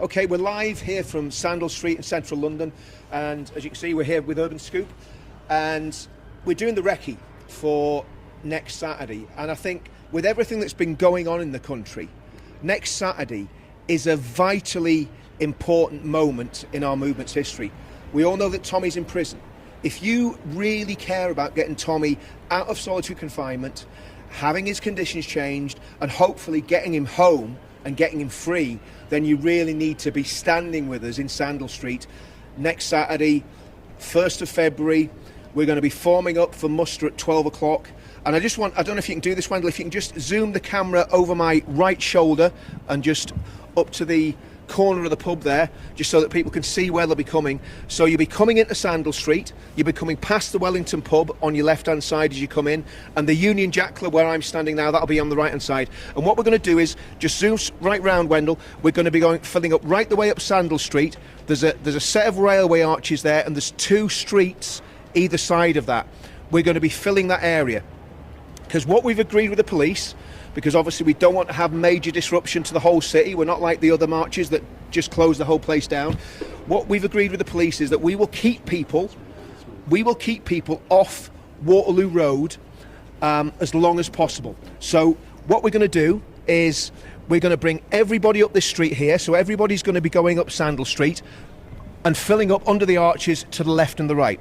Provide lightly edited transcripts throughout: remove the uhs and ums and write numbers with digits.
Okay, we're live here from Sandal Street in central London, and as you can see, we're here with Urban Scoop, and we're doing the recce for next Saturday. And I think with everything that's been going on in the country, next Saturday is a vitally important moment in our movement's history. We all know that Tommy's in prison. If you really care about getting Tommy out of solitary confinement, having his conditions changed, and hopefully getting him home and getting him free, then you really need to be standing with us in Sandal Street next Saturday, 1st of February. We're going to be forming up for muster at 12 o'clock. And I don't know if you can do this, Wendell, if you can just zoom the camera over my right shoulder and just up to the corner of the pub there, just so that people can see where they'll be coming. So you'll be coming into Sandal Street, you'll be coming past the Wellington pub on your left hand side as you come in, and the Union Jack Club where I'm standing now, that'll be on the right hand side. And what we're going to do is just zoom right round, Wendell. We're going to be filling up right the way up Sandal Street. There's a set of railway arches there, and there's two streets either side of that. We're going to be filling that area, because what we've agreed with the police, because obviously we don't want to have major disruption to the whole city. We're not like the other marches that just close the whole place down. What we've agreed with the police is that we will keep people off Waterloo Road as long as possible. So what we're going to do is we're going to bring everybody up this street here. So everybody's going to be going up Sandal Street and filling up under the arches to the left and the right.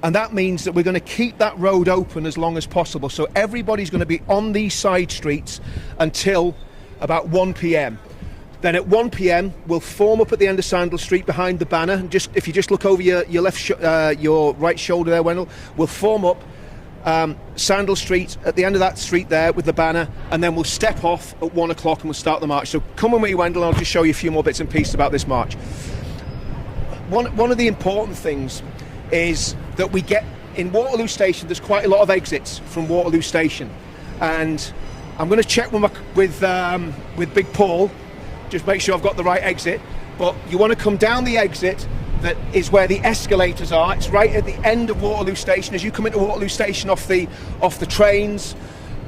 And that means that we're going to keep that road open as long as possible. So everybody's going to be on these side streets until about 1 p.m. Then at 1 p.m. we'll form up at the end of Sandal Street behind the banner. And if you just look over your right shoulder there, Wendell, we'll form up Sandal Street at the end of that street there with the banner, and then we'll step off at 1 o'clock and we'll start the march. So come on with me, Wendell, and I'll just show you a few more bits and pieces about this march. One of the important things is that we get in Waterloo Station. There's quite a lot of exits from Waterloo Station, and I'm going to check with Big Paul, just make sure I've got the right exit. But you want to come down the exit that is where the escalators are. It's right at the end of Waterloo Station. As you come into Waterloo Station off the trains,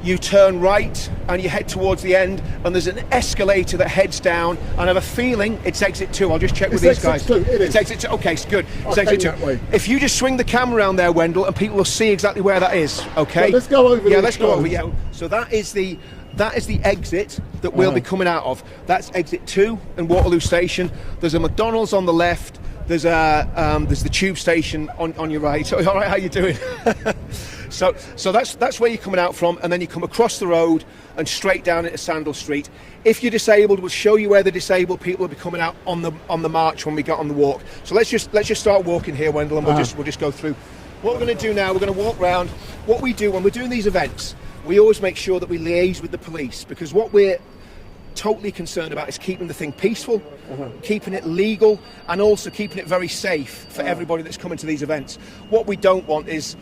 you turn right and you head towards the end, and there's an escalator that heads down. And I have a feeling it's exit 2. I'll just check with these guys. It's exit 2. Okay, good. It's exit 2. If you just swing the camera around there, Wendell, and people will see exactly where that is. Okay. So let's go over. Yeah, let's go over. Yeah. So that is the exit that we'll be coming out of. That's exit 2 in Waterloo Station. There's a McDonald's on the left. There's the tube station on your right. So, all right, how you doing? So that's where you're coming out from, and then you come across the road and straight down into Sandal Street. If you're disabled, we'll show you where the disabled people will be coming out on the march when we get on the walk. So let's just start walking here, Wendell, and we'll just go through. What we're going to do now, we're going to walk round. What we do when we're doing these events, we always make sure that we liaise with the police, because what we're totally concerned about is keeping the thing peaceful, keeping it legal, and also keeping it very safe for everybody that's coming to these events. What we don't want is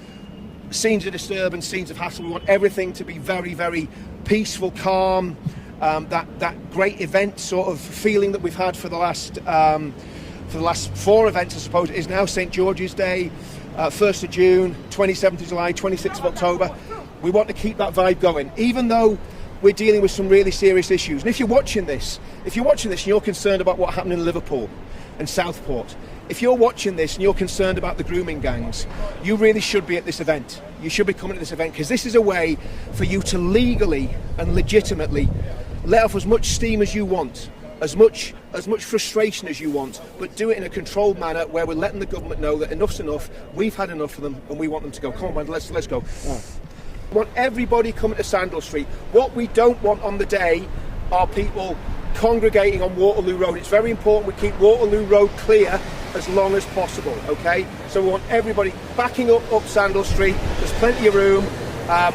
scenes of disturbance, scenes of hassle. We want everything to be very, very peaceful, calm, that great event sort of feeling that we've had for the last 4 events, I suppose. It is now St George's Day, 1st of June, 27th of July, 26th of October. We want to keep that vibe going, even though we're dealing with some really serious issues. And if you're watching this and you're concerned about what happened in Liverpool and Southport, if you're watching this and you're concerned about the grooming gangs, you really should be at this event. You should be coming to this event, because this is a way for you to legally and legitimately let off as much steam as you want, as much frustration as you want, but do it in a controlled manner where we're letting the government know that enough's enough, we've had enough of them, and we want them to go. Come on, man, let's go. We want everybody coming to Sandal Street. What we don't want on the day are people congregating on Waterloo Road. It's very important we keep Waterloo Road clear as long as possible, okay? So we want everybody backing up Sandal Street. There's plenty of room.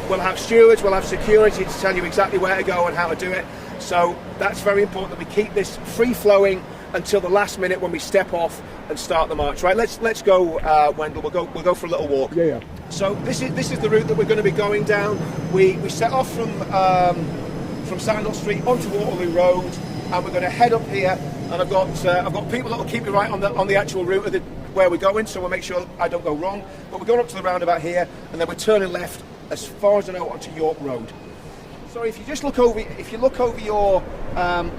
We'll have stewards, we'll have security to tell you exactly where to go and how to do it. So that's very important that we keep this free-flowing until the last minute when we step off and start the march. Right, let's go, Wendell. We'll go for a little walk. Yeah. So this is the route that we're going to be going down. We set off from Sandal Street onto Waterloo Road, and we're going to head up here. And I've got people that will keep me right on the actual route of where we're going, so we'll make sure I don't go wrong. But we're going up to the roundabout here, and then we're turning left as far as I know onto York Road. So if you just look over, your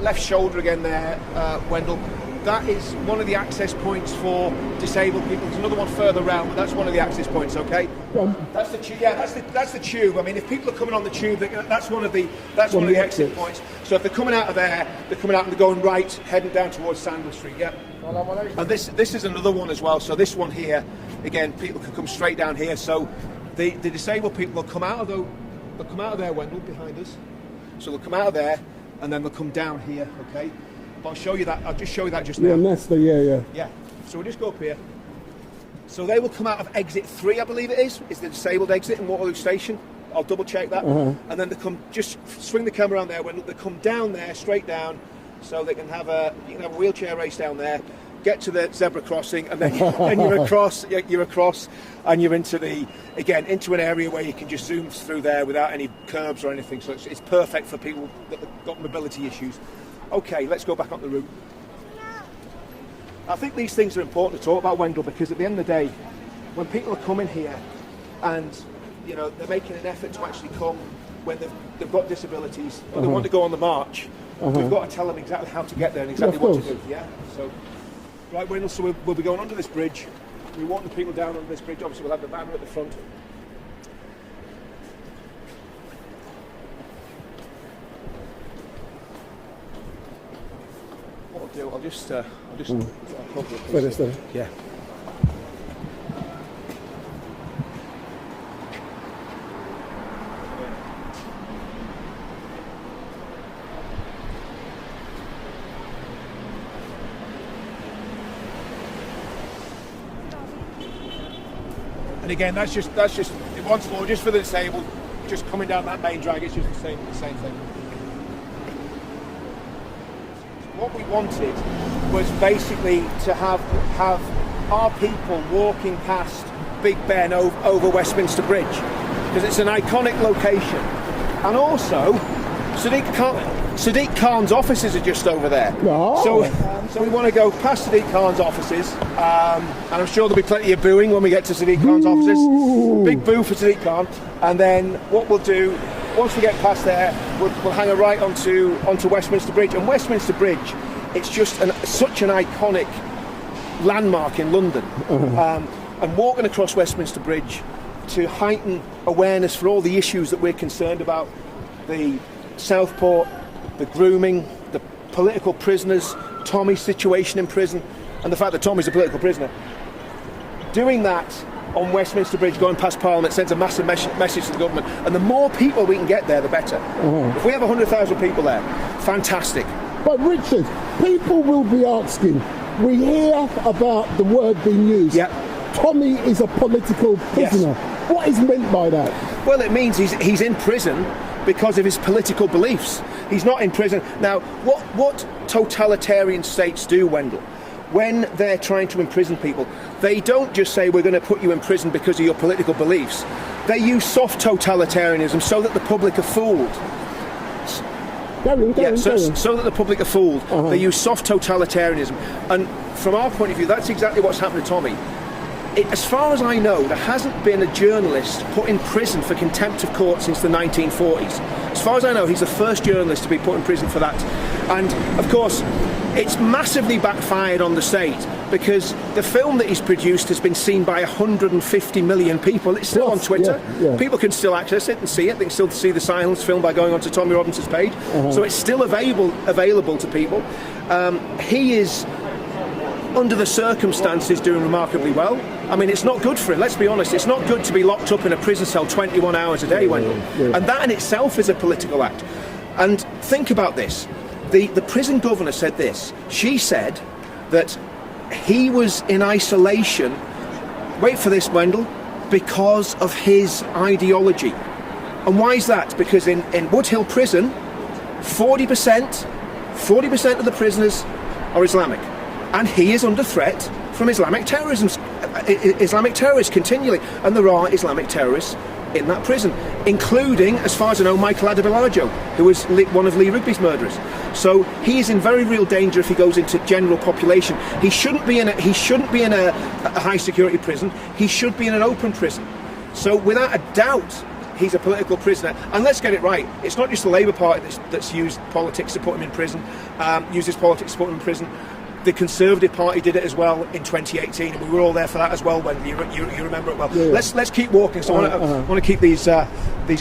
left shoulder again there, Wendell, that is one of the access points for disabled people. There's another one further round, but that's one of the access points. Okay. That's the tube. Yeah, that's the tube. I mean, if people are coming on the tube, that's one of the exit points. So if they're coming out of there, they're coming out and they're going right, heading down towards Sandal Street. Yeah. And this is another one as well. So this one here, again, people can come straight down here. So the disabled people will come out of there, Wendell, behind us. So they'll come out of there, and then they'll come down here. Okay. But I'll show you that. I'll just show you that just now. Yeah, Nesta, yeah. Yeah. So we'll just go up here. So they will come out of exit 3, I believe it is the disabled exit in Waterloo Station. I'll double check that. And then they come, just swing the camera around there. When they come down there, straight down, so they can have you can have a wheelchair race down there. Get to the zebra crossing, and then you're across, and you're into an area where you can just zoom through there without any curbs or anything. So it's perfect for people that have got mobility issues. Okay, let's go back on the route. I think these things are important to talk about, Wendell, because at the end of the day, when people are coming here and they're making an effort to actually come when they've got disabilities, but they want to go on the march, we've got to tell them exactly how to get there and exactly what to do. Yeah. So, right, Wendell. So we'll be going under this bridge. We want the people down under this bridge. Obviously, we'll have the banner at the front. I'll just cover it. Yeah. And again, that's just once more, just for the disabled, just coming down that main drag. It's just the same thing. What we wanted was basically to have our people walking past Big Ben over Westminster Bridge, because it's an iconic location. And also, Sadiq Khan's offices are just over there. So we want to go past Sadiq Khan's offices, and I'm sure there'll be plenty of booing when we get to Sadiq Khan's offices. Big boo for Sadiq Khan. And then what we'll do, once we get past there, we'll hang a right onto Westminster Bridge. And Westminster Bridge, it's just such an iconic landmark in London. And walking across Westminster Bridge to heighten awareness for all the issues that we're concerned about, the Southport, the grooming, the political prisoners, Tommy's situation in prison, and the fact that Tommy's a political prisoner. Doing that on Westminster Bridge, going past Parliament, sends a massive message to the government. And the more people we can get there, the better. If we have 100,000 people there, fantastic. But Richard, people will be asking, we hear about the word being used. Yeah. Tommy is a political prisoner. Yes. What is meant by that? Well, it means he's in prison because of his political beliefs. He's not in prison. Now, what totalitarian states do, Wendell, when they're trying to imprison people, they don't just say, we're going to put you in prison because of your political beliefs. They use soft totalitarianism so that the public are fooled. So that the public are fooled. They use soft totalitarianism. And from our point of view, that's exactly what's happened to Tommy. As far as I know, there hasn't been a journalist put in prison for contempt of court since the 1940s. As far as I know, he's the first journalist to be put in prison for that. And, of course, it's massively backfired on the state, because the film that he's produced has been seen by 150 million people. It's still on Twitter. Yeah. People can still access it and see it. They can still see the Silence film by going onto Tommy Robinson's page. So it's still available to people. He is, under the circumstances, doing remarkably well. I mean, it's not good for him, let's be honest. It's not good to be locked up in a prison cell 21 hours a day, Wendell. And that in itself is a political act. And think about this. The prison governor said this. She said that he was in isolation, wait for this, Wendell, because of his ideology. And why is that? Because in Woodhill Prison, 40% of the prisoners are Islamic. And he is under threat from Islamic terrorism, Islamic terrorists continually. And there are Islamic terrorists in that prison, including, as far as I know, Michael Adebayo, who was one of Lee Rigby's murderers. So he is in very real danger if he goes into general population. He shouldn't be in a high security prison. He should be in an open prison. So without a doubt, he's a political prisoner. And let's get it right, it's not just the Labour Party that's used politics to put him in prison, uses politics to put him in prison. The Conservative Party did it as well in 2018, and we were all there for that as well. When you remember it well. Yeah. Let's keep walking. So I want to keep these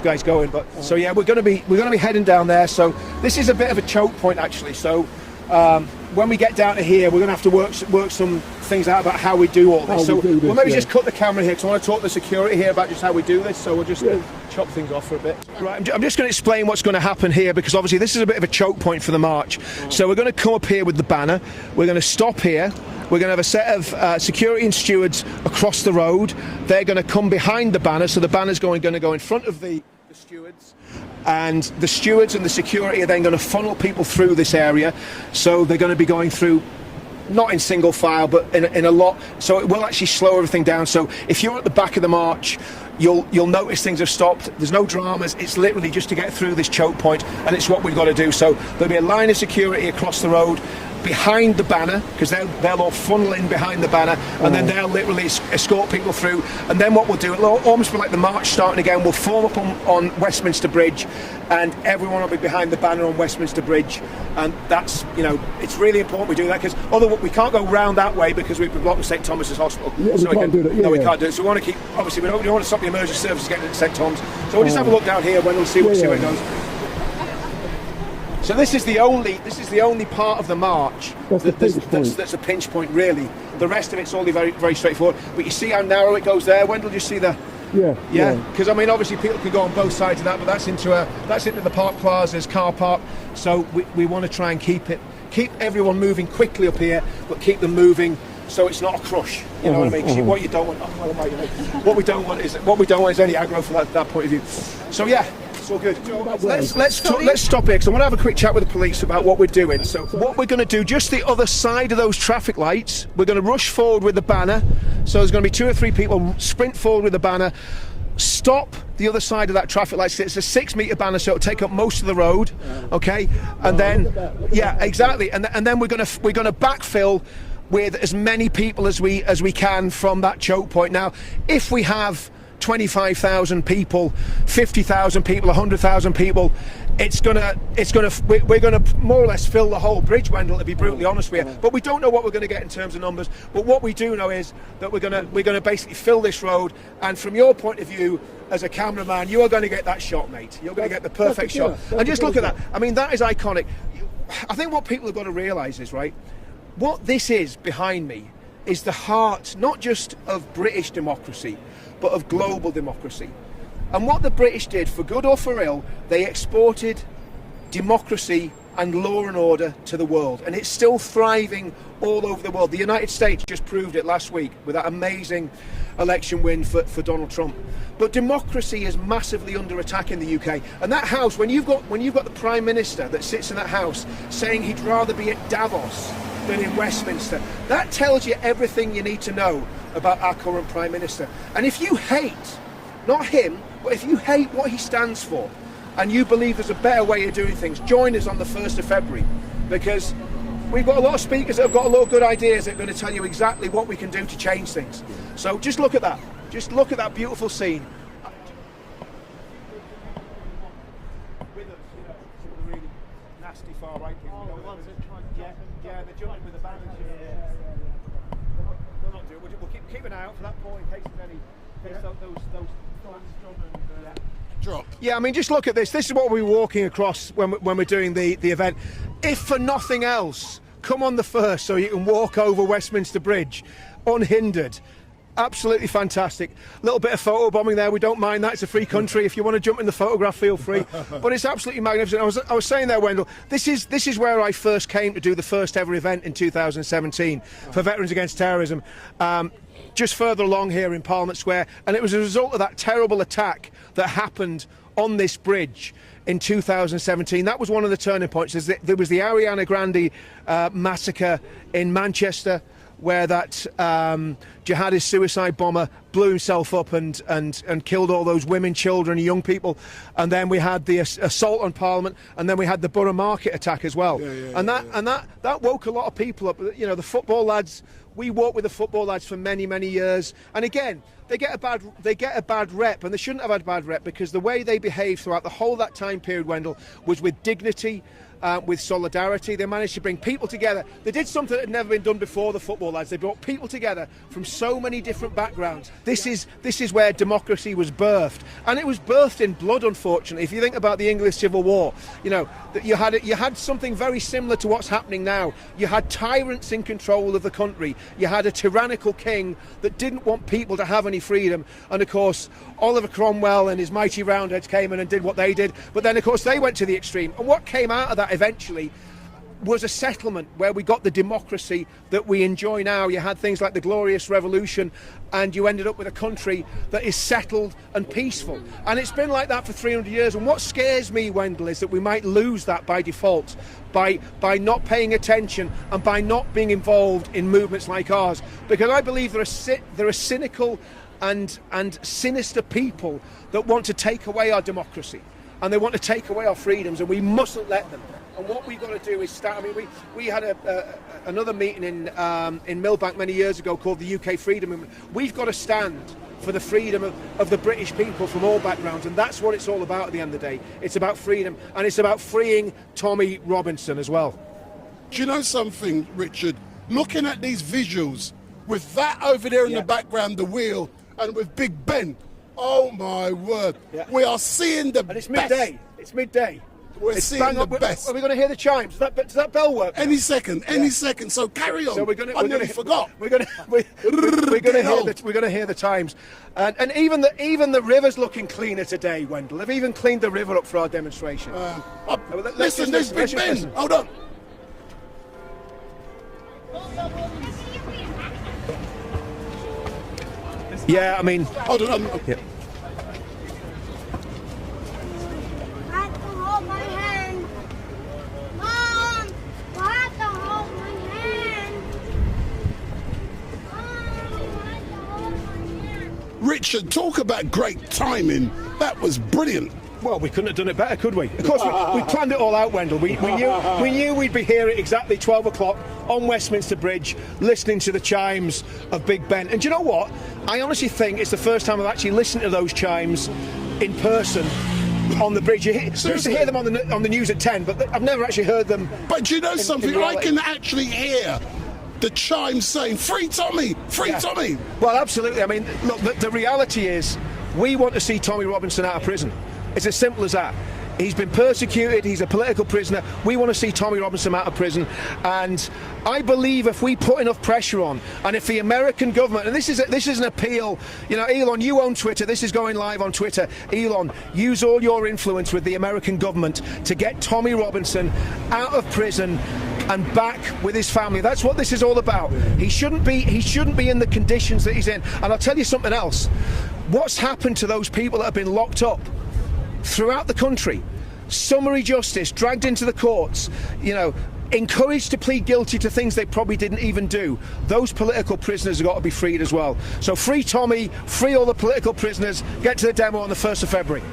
guys going. But so yeah, we're going to be heading down there. So this is a bit of a choke point actually. So when we get down to here, we're going to have to work some things out about how we do all this. We'll maybe just cut the camera here because I want to talk to the security here about just how we do this. So we'll just chop things off for a bit. Right, I'm just going to explain what's going to happen here because obviously this is a bit of a choke point for the march. So we're going to come up here with the banner. We're going to stop here. We're going to have a set of security and stewards across the road. They're going to come behind the banner. So the banner's going to go in front of the stewards, and the stewards and the security are then going to funnel people through this area. So they're going to be going through not in single file but in a lot, so it will actually slow everything down. So if you're at the back of the march, you'll notice things have stopped. There's no dramas, it's literally just to get through this choke point, and it's what we've got to do. So there'll be a line of security across the road behind the banner because they'll all funnel in behind the banner, and then they'll literally escort people through. And then what we'll do, it'll almost be like the march starting again. We'll form up on Westminster Bridge, and everyone will be behind the banner on Westminster Bridge. And that's, it's really important we do that because otherwise we can't go round that way because we've been blocking St Thomas's Hospital. Yeah, we can't do that. No, we can't do it. So we want to keep, obviously we don't want to stop the emergency services getting to St Thomas. So we'll just have a look down here when we'll see where it goes. So this is the only part of the march that's a pinch point really. The rest of it's all very, very straightforward. But you see how narrow it goes there. Wendell, do you see the? Yeah. Because I mean, obviously people can go on both sides of that, but that's into the Park Plaza's car park. So we want to try and keep everyone moving quickly up here, but keep them moving so it's not a crush. You know what I mean? 'Cause what you don't want, what we don't want is any aggro from that point of view. So yeah. It's all good. Let's stop here because I want to have a quick chat with the police about what we're doing. So what we're going to do, just the other side of those traffic lights, we're going to rush forward with the banner. So there's going to be 2 or 3 people sprint forward with the banner, stop the other side of that traffic light. It's a 6-metre banner, so it'll take up most of the road. Okay, and then exactly, and then we're going to backfill with as many people as we can from that choke point. Now, if we have 25,000 people, 50,000 people, 100,000 people, we're gonna more or less fill the whole bridge, Wendell, to be brutally honest with you. But we don't know what we're going to get in terms of numbers. But what we do know is that we're gonna basically fill this road. And from your point of view as a cameraman, you are going to get that shot, mate. You're going to get the perfect shot. And just look at that. I mean, that is iconic. I think what people have got to realise is, right, what this is behind me is the heart, not just of British democracy, but of global democracy. And what the British did, for good or for ill, they exported democracy and law and order to the world, and it's still thriving all over the world. The United States just proved it last week with that amazing election win for Donald Trump. But democracy is massively under attack in the UK, and that house, when you've got the Prime Minister that sits in that house saying he'd rather be at Davos than in Westminster, that tells you everything you need to know about our current Prime Minister. And if you hate, not him, but if you hate what he stands for, and you believe there's a better way of doing things, join us on the 1st of February, because we've got a lot of speakers that have got a lot of good ideas that are going to tell you exactly what we can do to change things. So just look at that. Just look at that beautiful scene. With us, some of the really nasty far right people. The ones that try to jump. Yeah, they're jumping with the banners. They'll not do it. We'll keep an eye out for that point in case there's any. Those drop. Yeah, I mean, just look at this. This is what we're walking across when we're doing the event. If for nothing else, come on the 1st so you can walk over Westminster Bridge unhindered. Absolutely fantastic. A little bit of photo bombing there. We don't mind that. It's a free country. If you want to jump in the photograph, feel free. But it's absolutely magnificent. I was saying there, Wendell, this is where I first came to do the first ever event in 2017 for Veterans Against Terrorism. Just further along here in Parliament Square, and it was a result of that terrible attack that happened on this bridge in 2017. That was one of the turning points. There was the Ariana Grande massacre in Manchester, where that jihadist suicide bomber blew himself up and killed all those women, children, young people. And then we had the assault on Parliament, and then we had the Borough Market attack as well. That woke a lot of people up. You know, the football lads. We worked with the football lads for many, many years, and again, they get a bad rep, and they shouldn't have had a bad rep, because the way they behaved throughout the whole of that time period, Wendell, was with dignity, with solidarity. They managed to bring people together. They did something that had never been done before, the football lads. They brought people together from so many different backgrounds. This is where democracy was birthed, and it was birthed in blood, unfortunately. If you think about the English Civil War, you know, that you had something very similar to what's happening now. You had tyrants in control of the country. You had a tyrannical king that didn't want people to have any freedom, and of course Oliver Cromwell and his mighty Roundheads came in and did what they did, but then of course they went to the extreme, and what came out of that eventually was a settlement where we got the democracy that we enjoy now. You had things like the Glorious Revolution, and you ended up with a country that is settled and peaceful. And it's been like that for 300 years. And what scares me, Wendell, is that we might lose that by default, by not paying attention and by not being involved in movements like ours. Because I believe there are cynical and sinister people that want to take away our democracy, and they want to take away our freedoms, and we mustn't let them. And what we've got to do is start. I mean, we had another meeting in Millbank many years ago called the UK Freedom Movement. We've got to stand for the freedom of the British people from all backgrounds, and that's what it's all about at the end of the day. It's about freedom, and it's about freeing Tommy Robinson as well. Do you know something, Richard? Looking at these visuals, with that over there in the background, the wheel, and with Big Ben, oh my word, we are seeing the best. And it's midday. It's midday. We're seeing the best. Are we going to hear the chimes? Does that bell work? Any second. So carry on. So I nearly forgot. We're going to hear the chimes, and even the river's looking cleaner today, Wendell. They've even cleaned the river up for our demonstration. Listen, there's Big Ben. Hold on. Yeah, I mean. Hold on. Yeah. Richard, talk about great timing. That was brilliant. Well, we couldn't have done it better, could we? Of course, we planned it all out, Wendell. We knew we'd be here at exactly 12 o'clock on Westminster Bridge, listening to the chimes of Big Ben. And do you know what? I honestly think it's the first time I've actually listened to those chimes in person on the bridge. You used to hear them on the news at 10, but I've never actually heard them. But do you know something? I can actually hear the chimes saying, "Free Tommy! Free Tommy!" Well, absolutely. I mean, look, the reality is we want to see Tommy Robinson out of prison. It's as simple as that. He's been persecuted, he's a political prisoner. We want to see Tommy Robinson out of prison. And I believe if we put enough pressure on, and if the American government, and this is an appeal, you know, Elon, you own Twitter, this is going live on Twitter. Elon, use all your influence with the American government to get Tommy Robinson out of prison and back with his family. That's what this is all about. He shouldn't be in the conditions that he's in. And I'll tell you something else. What's happened to those people that have been locked up throughout the country? Summary justice, dragged into the courts, you know, encouraged to plead guilty to things they probably didn't even do. Those political prisoners have got to be freed as well. So free Tommy, free all the political prisoners, get to the demo on the 1st of February.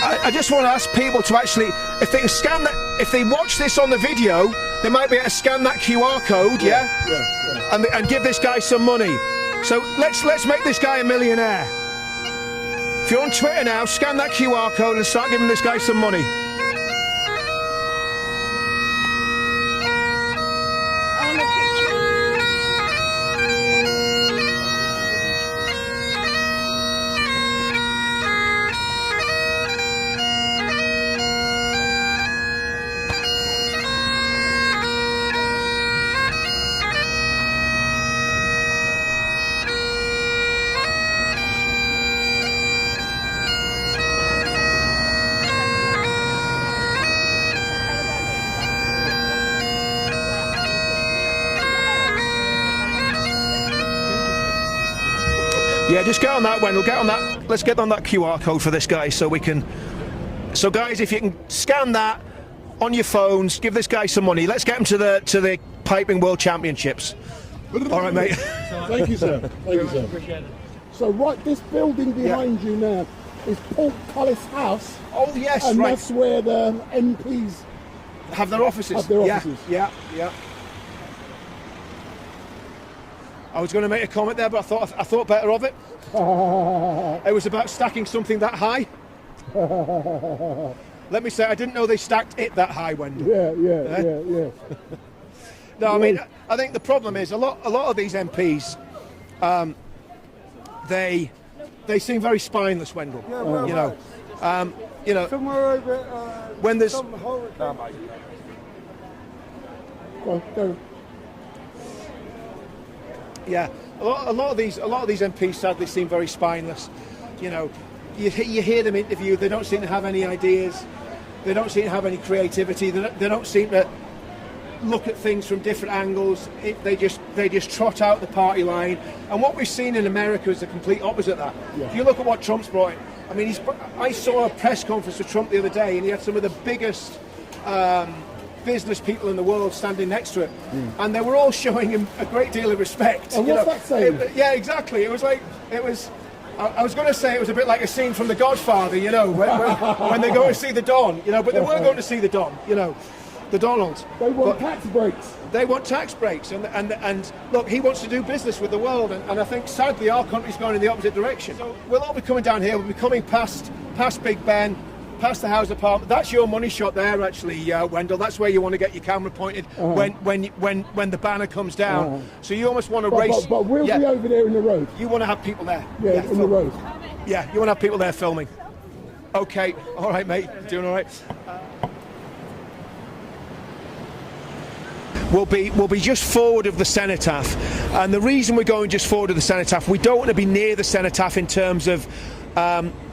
I just want to ask people to actually, if they can scan that, if they watch this on the video, they might be able to scan that QR code, and give this guy some money. So let's make this guy a millionaire. If you're on Twitter now, scan that QR code and start giving this guy some money. Yeah, just get on that, Wendell. Get on that. Let's get on that QR code for this guy so we can. So, guys, if you can scan that on your phones, give this guy some money. Let's get him to the Piping World Championships. All right, mate. Thank you, sir. Thank you, sir. Appreciate it. So, right, this building behind you now is Portcullis House. Oh, yes, and right. that's where the MPs Have their offices. have their offices. Yeah. I was going to make a comment there, but I thought better of it. It was about stacking something that high. Let me say, I didn't know they stacked it that high, Wendell. Yeah. No, I mean, I think the problem is a lot of these MPs, they seem very spineless, Wendell. You know, Somewhere over when there's some hole. Go. yeah, a lot of these MPs sadly seem very spineless. You know, you hear them interviewed, they don't seem to have any ideas, they don't seem to have any creativity, they don't seem to look at things from different angles. They just trot out the party line, and what we've seen in America is the complete opposite of that. Yeah. If you look at what Trump's brought in, I mean, I saw a press conference with Trump the other day, and he had some of the biggest business people in the world standing next to him, and they were all showing him a great deal of respect. And what's that saying? Yeah, exactly. It was. I was going to say it was a bit like a scene from The Godfather, you know, when they go to see the Don, you know, but they were going to see the Don, you know, the Donald. They want tax breaks. They want tax breaks, and look, he wants to do business with the world, and I think sadly our country's going in the opposite direction. So we'll all be coming down here. We'll be coming past Big Ben, past the House of Parliament. That's your money shot there, actually, Wendell. That's where you want to get your camera pointed when the banner comes down. So you almost want to race. But we'll be over there in the road. You want to have people there. Yeah, in the road. Yeah, you want to have people there filming. Okay, all right, mate. Doing all right. We'll be just forward of the cenotaph, and the reason we're going just forward of the cenotaph, we don't want to be near the cenotaph in terms of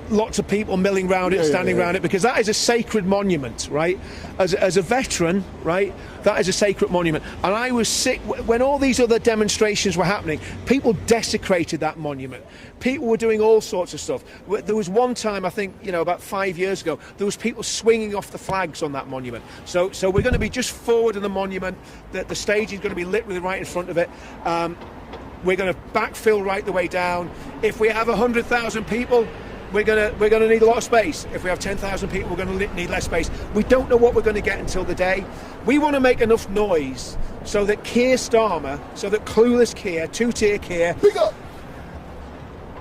lots of people milling around it, standing around it, because that is a sacred monument, right? As a veteran, right, that is a sacred monument. And I was sick when all these other demonstrations were happening. People desecrated that monument. People were doing all sorts of stuff. There was one time, I think, you know, about 5 years ago, there was people swinging off the flags on that monument. So we're going to be just forward of the monument. The stage is going to be literally right in front of it. We're going to backfill right the way down. If we have 100,000 people, we're gonna need a lot of space. If we have 10,000 people, we're going to need less space. We don't know what we're going to get until the day. We want to make enough noise so that Keir Starmer, so that clueless Keir, two-tier Keir, Big up.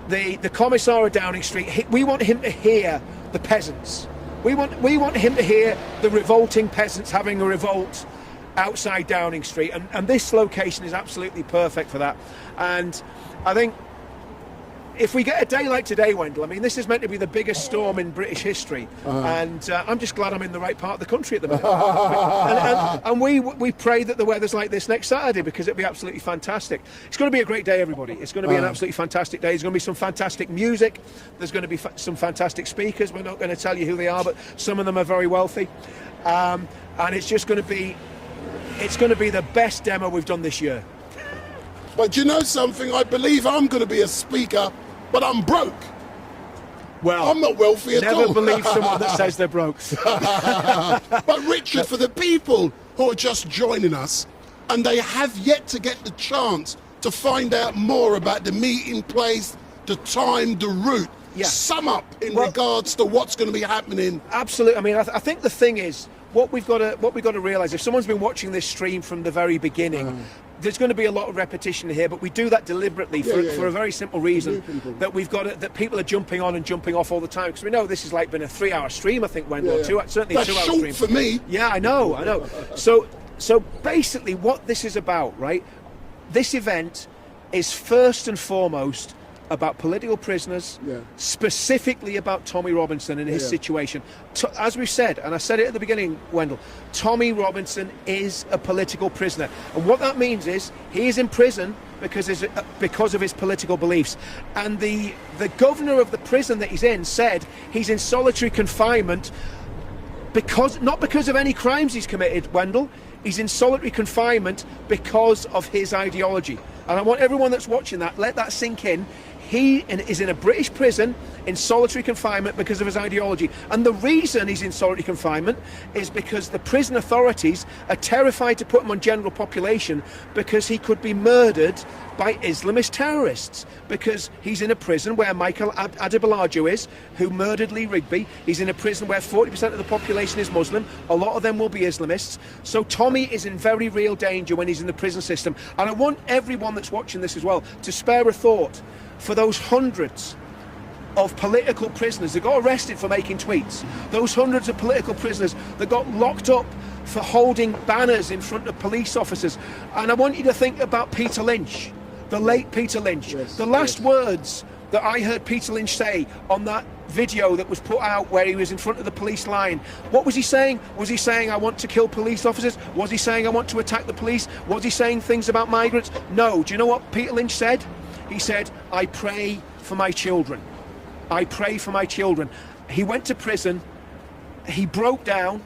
the Commissar of Downing Street, we want him to hear the peasants. We want him to hear the revolting peasants having a revolt outside Downing Street, and this location is absolutely perfect for that. And I think if we get a day like today, Wendell, I mean, this is meant to be the biggest storm in British history, and I'm just glad I'm in the right part of the country at the moment. and we pray that the weather's like this next Saturday, because it'll be absolutely fantastic. It's going to be a great day, everybody. It's going to be an absolutely fantastic day. There's going to be some fantastic music. There's going to be some fantastic speakers. We're not going to tell you who they are, but some of them are very wealthy. And it's just going to be, the best demo we've done this year. But you know something? I believe I'm going to be a speaker, but I'm broke. Well, I'm not wealthy at all. Never believe someone that says they're broke. But Richard, for the people who are just joining us, and they have yet to get the chance to find out more about the meeting place, the time, the route, sum up in regards to what's going to be happening. Absolutely. I mean, I think the thing is, what we've got to realise, if someone's been watching this stream from the very beginning, there's going to be a lot of repetition here, but we do that deliberately for a very simple reason, that that people are jumping on and jumping off all the time, because we know this has like been a 3-hour stream, I think, Wendell, certainly That's a 2-hour short stream for me. Yeah, I know. So basically, what this is about, right? This event is first and foremost about political prisoners, specifically about Tommy Robinson and his situation. As we said, and I said it at the beginning, Wendell, Tommy Robinson is a political prisoner. And what that means is he is in prison because of his political beliefs. And the governor of the prison that he's in said he's in solitary confinement not because of any crimes he's committed, Wendell. He's in solitary confinement because of his ideology. And I want everyone that's watching that, let that sink in. He is in a British prison in solitary confinement because of his ideology. And the reason he's in solitary confinement is because the prison authorities are terrified to put him on general population because he could be murdered by Islamist terrorists, because he's in a prison where Michael Adebayo is, who murdered Lee Rigby. He's in a prison where 40% of the population is Muslim. A lot of them will be Islamists. So Tommy is in very real danger when he's in the prison system. And I want everyone that's watching this as well to spare a thought for those hundreds of political prisoners that got arrested for making tweets, those hundreds of political prisoners that got locked up for holding banners in front of police officers. And I want you to think about Peter Lynch, the late Peter Lynch. Yes, the last words that I heard Peter Lynch say on that video that was put out where he was in front of the police line, what was he saying? Was he saying, I want to kill police officers? Was he saying, I want to attack the police? Was he saying things about migrants? No. Do you know what Peter Lynch said? He said, I pray for my children. I pray for my children. He went to prison, he broke down,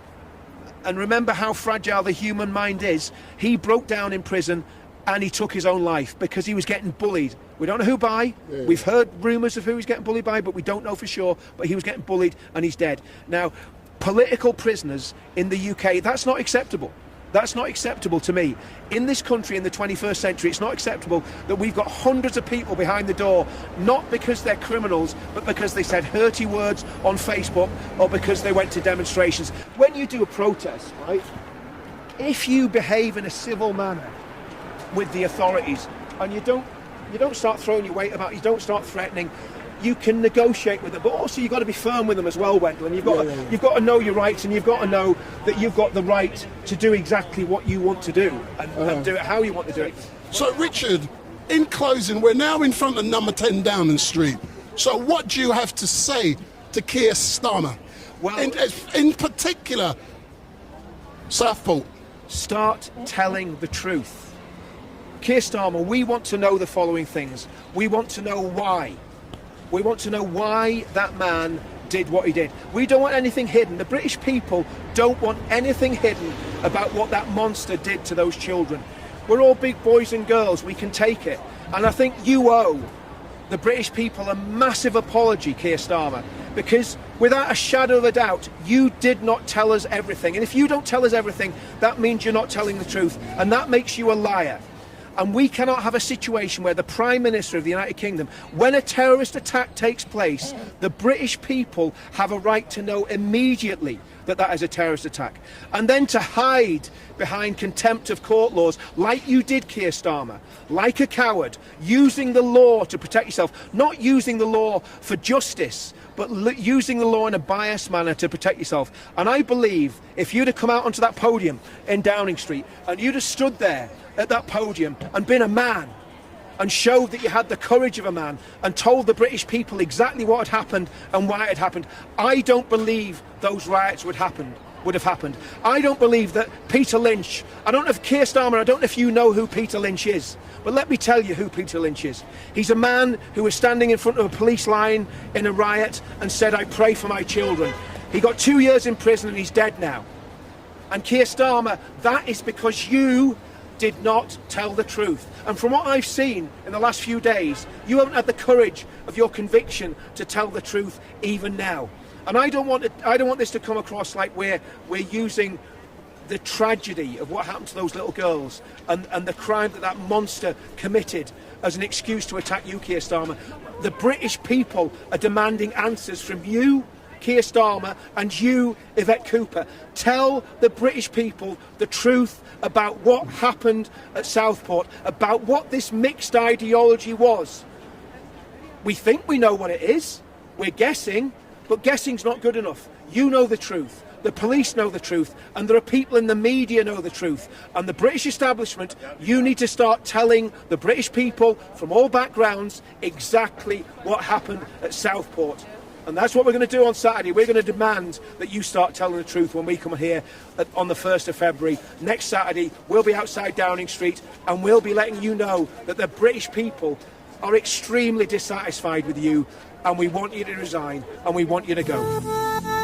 and remember how fragile the human mind is. He broke down in prison and he took his own life because he was getting bullied. We don't know who by. Yeah. We've heard rumours of who he's getting bullied by, but we don't know for sure. But he was getting bullied and he's dead. Now, political prisoners in the UK, that's not acceptable. That's not acceptable to me. In this country in the 21st century, it's not acceptable that we've got hundreds of people behind the door, not because they're criminals, but because they said hurty words on Facebook or because they went to demonstrations. When you do a protest, right, if you behave in a civil manner with the authorities and you don't start throwing your weight about, you don't start threatening, you can negotiate with them, but also you've got to be firm with them as well, Wendell. And you've got to know your rights, and you've got to know that you've got the right to do exactly what you want to do and do it how you want to do it. So, Richard, in closing, we're now in front of number 10 Downing Street. So what do you have to say to Keir Starmer? Well, in particular, Southport. Start telling the truth. Keir Starmer, we want to know the following things. We want to know why. We want to know why that man did what he did. We don't want anything hidden. The British people don't want anything hidden about what that monster did to those children. We're all big boys and girls. We can take it. And I think you owe the British people a massive apology, Keir Starmer, because without a shadow of a doubt, you did not tell us everything. And if you don't tell us everything, that means you're not telling the truth. And that makes you a liar. And we cannot have a situation where the Prime Minister of the United Kingdom, when a terrorist attack takes place, the British people have a right to know immediately that that is a terrorist attack. And then to hide behind contempt of court laws, like you did, Keir Starmer, like a coward, using the law to protect yourself, not using the law for justice, but using the law in a biased manner to protect yourself. And I believe if you'd have come out onto that podium in Downing Street and you'd have stood there at that podium and been a man and showed that you had the courage of a man and told the British people exactly what had happened and why it had happened, I don't believe those riots would have happened. I don't believe that Peter Lynch, I don't know if Keir Starmer, I don't know if you know who Peter Lynch is, but let me tell you who Peter Lynch is. He's a man who was standing in front of a police line in a riot and said, I pray for my children. He got 2 years in prison and he's dead now. And Keir Starmer, that is because you did not tell the truth. And from what I've seen in the last few days, you haven't had the courage of your conviction to tell the truth even now. And I don't want this to come across like we're using the tragedy of what happened to those little girls and the crime that monster committed as an excuse to attack you, Keir Starmer. The British people are demanding answers from you, Keir Starmer, and you, Yvette Cooper. Tell the British people the truth about what happened at Southport, about what this mixed ideology was. We think we know what it is. We're guessing, but guessing's not good enough. You know the truth. The police know the truth, and there are people in the media know the truth. And the British establishment, you need to start telling the British people from all backgrounds exactly what happened at Southport. And that's what we're going to do on Saturday. We're going to demand that you start telling the truth when we come here on the 1st of February. Next Saturday, we'll be outside Downing Street and we'll be letting you know that the British people are extremely dissatisfied with you, and we want you to resign and we want you to go.